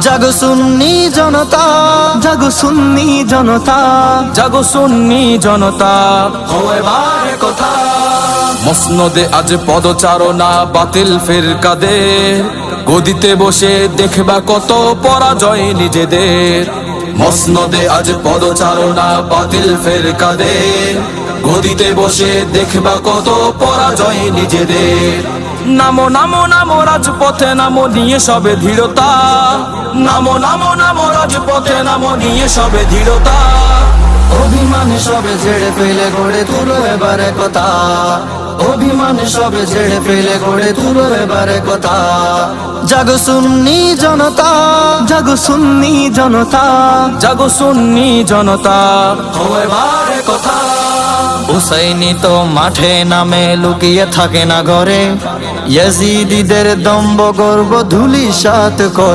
জাগো সুন্নি জনতা, জাগো সুন্নি জনতা, জাগো সুন্নি জনতা, হয় এবারে কথা। মসনদে আজ পদচারণা বাতিল ফিরকাদের, গদিতে বসে দেখবা কত পরাজয় নিজেদের। মসনদে আজ পদচারণা বাতিল ফিরকাদের, গদিতে বসে দেখবা কত পরাজয় নিজেদের। নামো নামো নামো রাজপথে, নামো নিয়ে সবে দৃঢ়তা। নামো নামো নামো রাজপথে, নামো নিয়ে সবে দৃঢ়তা। অভিমানে সবে ঝেড়ে ফেলে গড়ে তুলো এবারে কথা। অভিমানে সবে ঝেড়ে ফেলে গড়ে তুলো এবারে কথা। জাগো সুন্নি জনতা, জাগো সুন্নি জনতা, জাগো সুন্নি জনতা, হয় এবারে কথা। হুসাইনি তো মাঠে নামে, লুকিয়ে থাকে না ঘরে। ইয়াজিদিদের দম্ভ গর্ব ধুলিসাৎ করে।